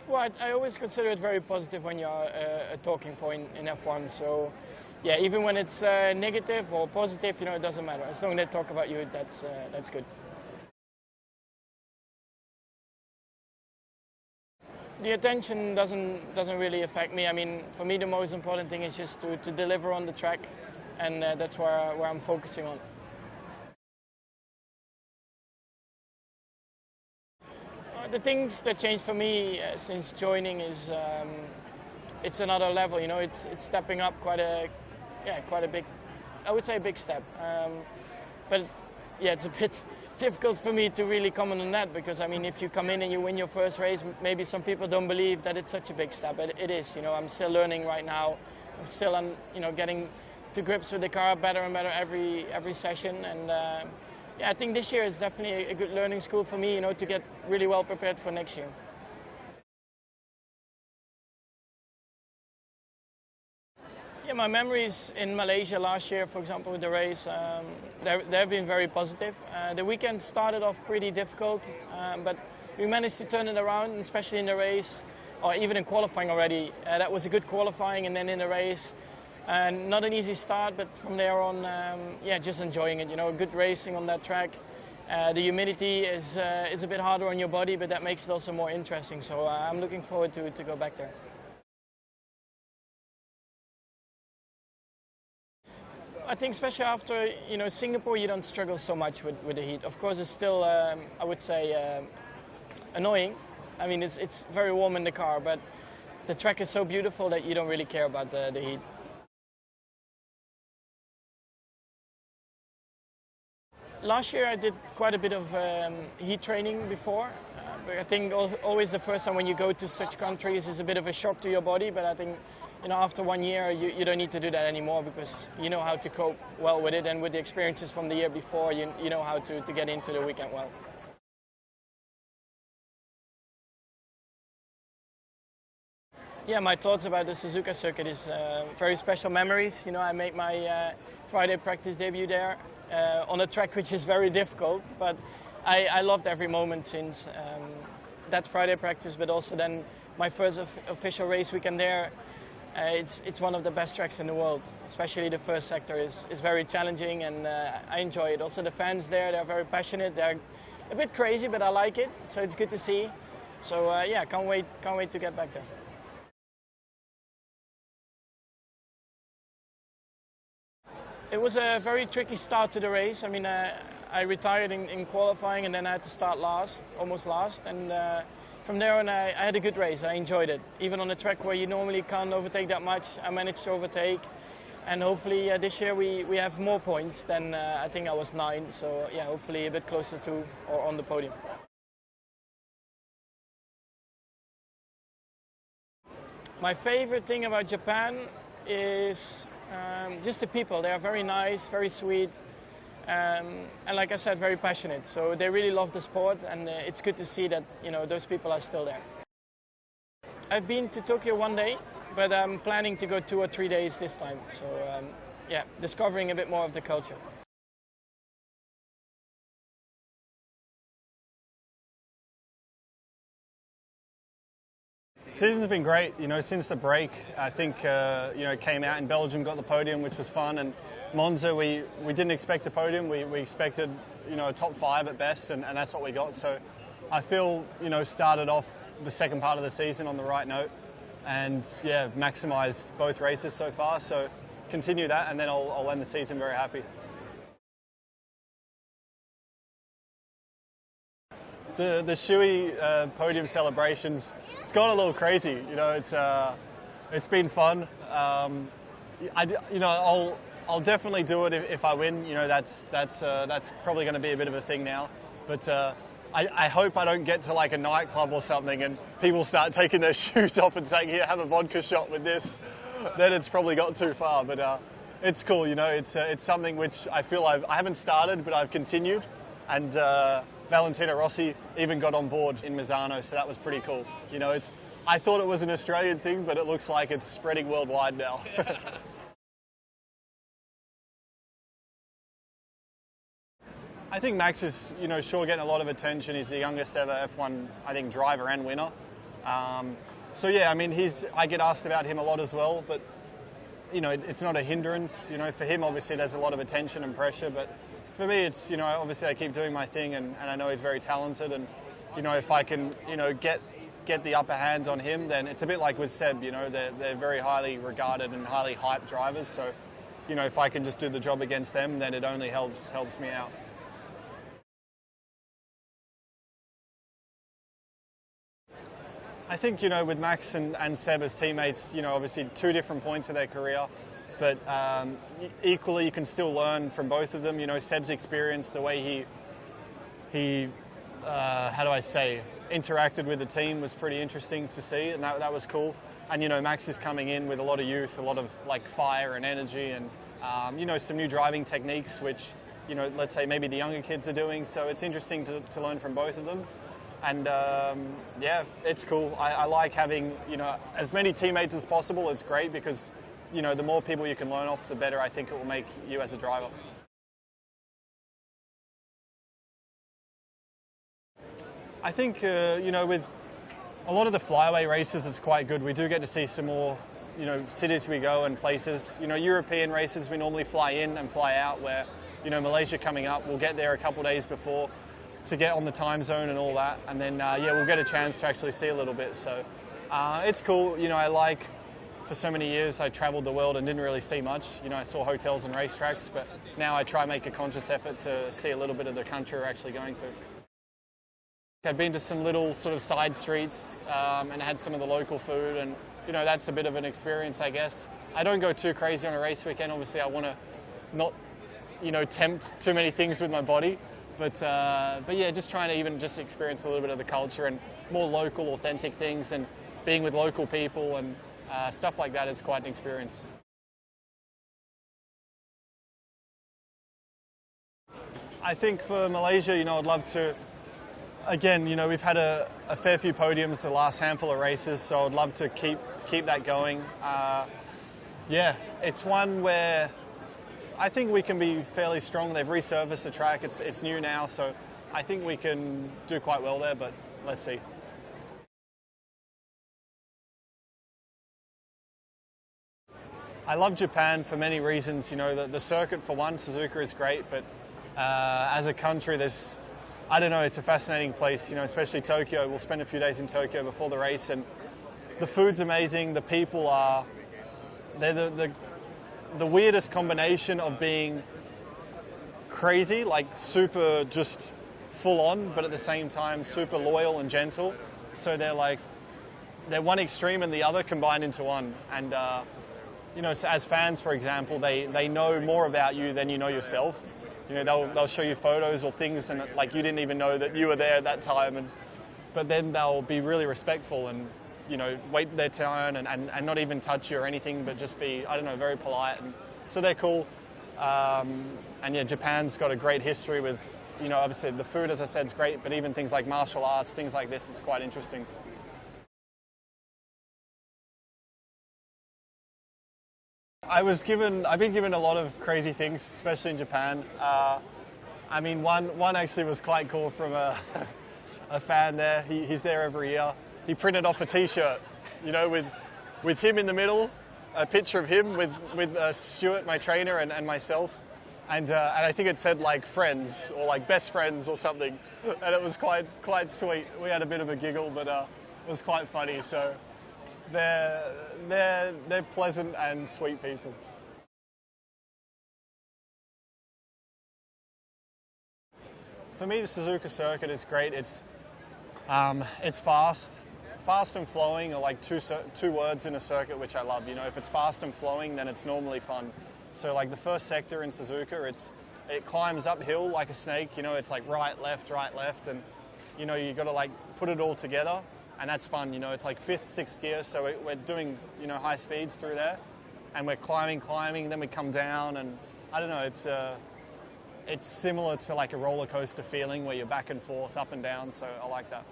Well, I always consider it very positive when you're a talking point in F1. So, yeah, even when it's negative or positive, it doesn't matter. As long as they talk about you, that's good. The attention doesn't really affect me. I mean, for me, the most important thing is just to deliver on the track, and that's where I'm focusing on. The things that changed for me since joining is it's another level. It's stepping up quite a big, I would say a big step. But yeah, it's a bit difficult for me to really comment on that because I mean, if you come in and you win your first race, maybe some people don't believe that it's such a big step. But it is. I'm still learning right now. I'm still getting to grips with the car better and better every session and. Yeah, I think this year is definitely a good learning school for me, to get really well prepared for next year. Yeah, my memories in Malaysia last year, for example, with the race, they've been very positive. The weekend started off pretty difficult, but we managed to turn it around, especially in the race, or even in qualifying already. That was a good qualifying, and then in the race. Not an easy start, but from there on, yeah, just enjoying it. Good racing on that track. The humidity is a bit harder on your body, but that makes it also more interesting. So I'm looking forward to go back there. I think especially after Singapore, you don't struggle so much with the heat. Of course, it's still I would say annoying. I mean, it's very warm in the car, but the track is so beautiful that you don't really care about the heat. Last year I did quite a bit of heat training before, but I think always the first time when you go to such countries is a bit of a shock to your body, but I think after 1 year you don't need to do that anymore because you know how to cope well with it, and with the experiences from the year before you know how to get into the weekend well. Yeah, my thoughts about the Suzuka circuit is very special memories. I made my Friday practice debut there on a track which is very difficult, but I loved every moment since that Friday practice, but also then my first official race weekend there. It's one of the best tracks in the world, especially the first sector is very challenging, and I enjoy it. Also the fans there, they're very passionate, they're a bit crazy, but I like it, so it's good to see. So yeah, can't wait to get back there. It was a very tricky start to the race. I mean, I retired in qualifying and then I had to start almost last. And from there on, I had a good race. I enjoyed it. Even on a track where you normally can't overtake that much, I managed to overtake. And hopefully this year we have more points than I think I was 9. So yeah, hopefully a bit closer to or on the podium. My favorite thing about Japan is just the people. They are very nice, very sweet, and like I said, very passionate. So they really love the sport, and it's good to see that those people are still there. I've been to Tokyo 1 day, but I'm planning to go 2 or 3 days this time. So yeah, discovering a bit more of the culture. Season's been great, since the break. I think, came out in Belgium, got the podium, which was fun. And Monza, we didn't expect a podium. We expected, a top 5 at best, and that's what we got. So I feel, started off the second part of the season on the right note. And yeah, maximised both races so far. So continue that, and then I'll end the season very happy. The Shui podium celebrations, it's gone a little crazy. It's been fun. I'll definitely do it if I win. That's probably going to be a bit of a thing now. But I hope I don't get to like a nightclub or something and people start taking their shoes off and saying, "Here, have a vodka shot with this." Then it's probably got too far. But it's cool. It's something which I feel I haven't started, but I've continued. And Valentino Rossi even got on board in Misano, so that was pretty cool. I thought it was an Australian thing, but it looks like it's spreading worldwide now. I think Max is, sure getting a lot of attention. He's the youngest ever F1, I think, driver and winner. So yeah, I mean, I get asked about him a lot as well, but you know, it's not a hindrance. You know, for him, obviously, there's a lot of attention and pressure, but for me, it's, you know, obviously I keep doing my thing, and I know he's very talented, and you know, if I can, you know, get the upper hand on him, then it's a bit like with Seb. You know, they're very highly regarded and highly hyped drivers. So, you know, if I can just do the job against them, then it only helps me out. I think, you know, with Max and Seb as teammates, you know, obviously 2 different points of their career, but equally you can still learn from both of them. You know, Seb's experience, the way he how do I say, interacted with the team was pretty interesting to see, and that was cool. And, you know, Max is coming in with a lot of youth, a lot of like fire and energy, and, you know, some new driving techniques, which, you know, let's say maybe the younger kids are doing. So it's interesting to learn from both of them. And yeah, it's cool. I like having, you know, as many teammates as possible. It's great because, you know, the more people you can learn off, the better I think it will make you as a driver. I think, you know, with a lot of the flyaway races, it's quite good. We do get to see some more, you know, cities we go and places. You know, European races, we normally fly in and fly out, where, you know, Malaysia coming up, we'll get there a couple of days before to get on the time zone and all that. And then, yeah, we'll get a chance to actually see a little bit. So it's cool. You know, for so many years, I traveled the world and didn't really see much. You know, I saw hotels and racetracks, but now I try and make a conscious effort to see a little bit of the country we're actually going to. I've been to some little sort of side streets and had some of the local food, and, you know, that's a bit of an experience, I guess. I don't go too crazy on a race weekend. Obviously, I want to not, you know, tempt too many things with my body. But yeah, just trying to even just experience a little bit of the culture and more local, authentic things, and being with local people and stuff like that is quite an experience. I think for Malaysia, you know, I'd love to, again, you know, we've had a fair few podiums the last handful of races, so I'd love to keep that going. Yeah, it's one where I think we can be fairly strong. They've resurfaced the track. It's new now, so I think we can do quite well there, but let's see. I love Japan for many reasons. You know, the circuit, for one, Suzuka is great, but as a country, I don't know, it's a fascinating place, you know, especially Tokyo. We'll spend a few days in Tokyo before the race, and the food's amazing. The people they're the weirdest combination of being crazy, like super just full on, but at the same time super loyal and gentle. So they're one extreme and the other combined into one. And you know, so as fans, for example, they know more about you than you know yourself. You know, they'll show you photos or things, and like you didn't even know that you were there at that time. But then they'll be really respectful and, you know, wait their turn and not even touch you or anything, but just be, I don't know, very polite. And so they're cool. And yeah, Japan's got a great history with, you know, obviously the food, as I said, is great, but even things like martial arts, things like this, it's quite interesting. I've been given a lot of crazy things, especially in Japan. I mean, one actually was quite cool from a fan there. He's there every year. He printed off a T-shirt, you know, with him in the middle, a picture of him with Stuart, my trainer, and myself, and I think it said like friends or like best friends or something, and it was quite sweet. We had a bit of a giggle, but it was quite funny. So they're pleasant and sweet people. For me, the Suzuka circuit is great. It's fast and flowing are like two words in a circuit, which I love. You know, if it's fast and flowing, then it's normally fun. So like the first sector in Suzuka, it climbs uphill like a snake. You know, it's like right, left, and you know, you got to like put it all together, and that's fun. You know, it's like fifth, sixth gear, so we're doing, you know, high speeds through there, and we're climbing, then we come down, and I don't know, it's similar to like a roller coaster feeling where you're back and forth, up and down. So I like that.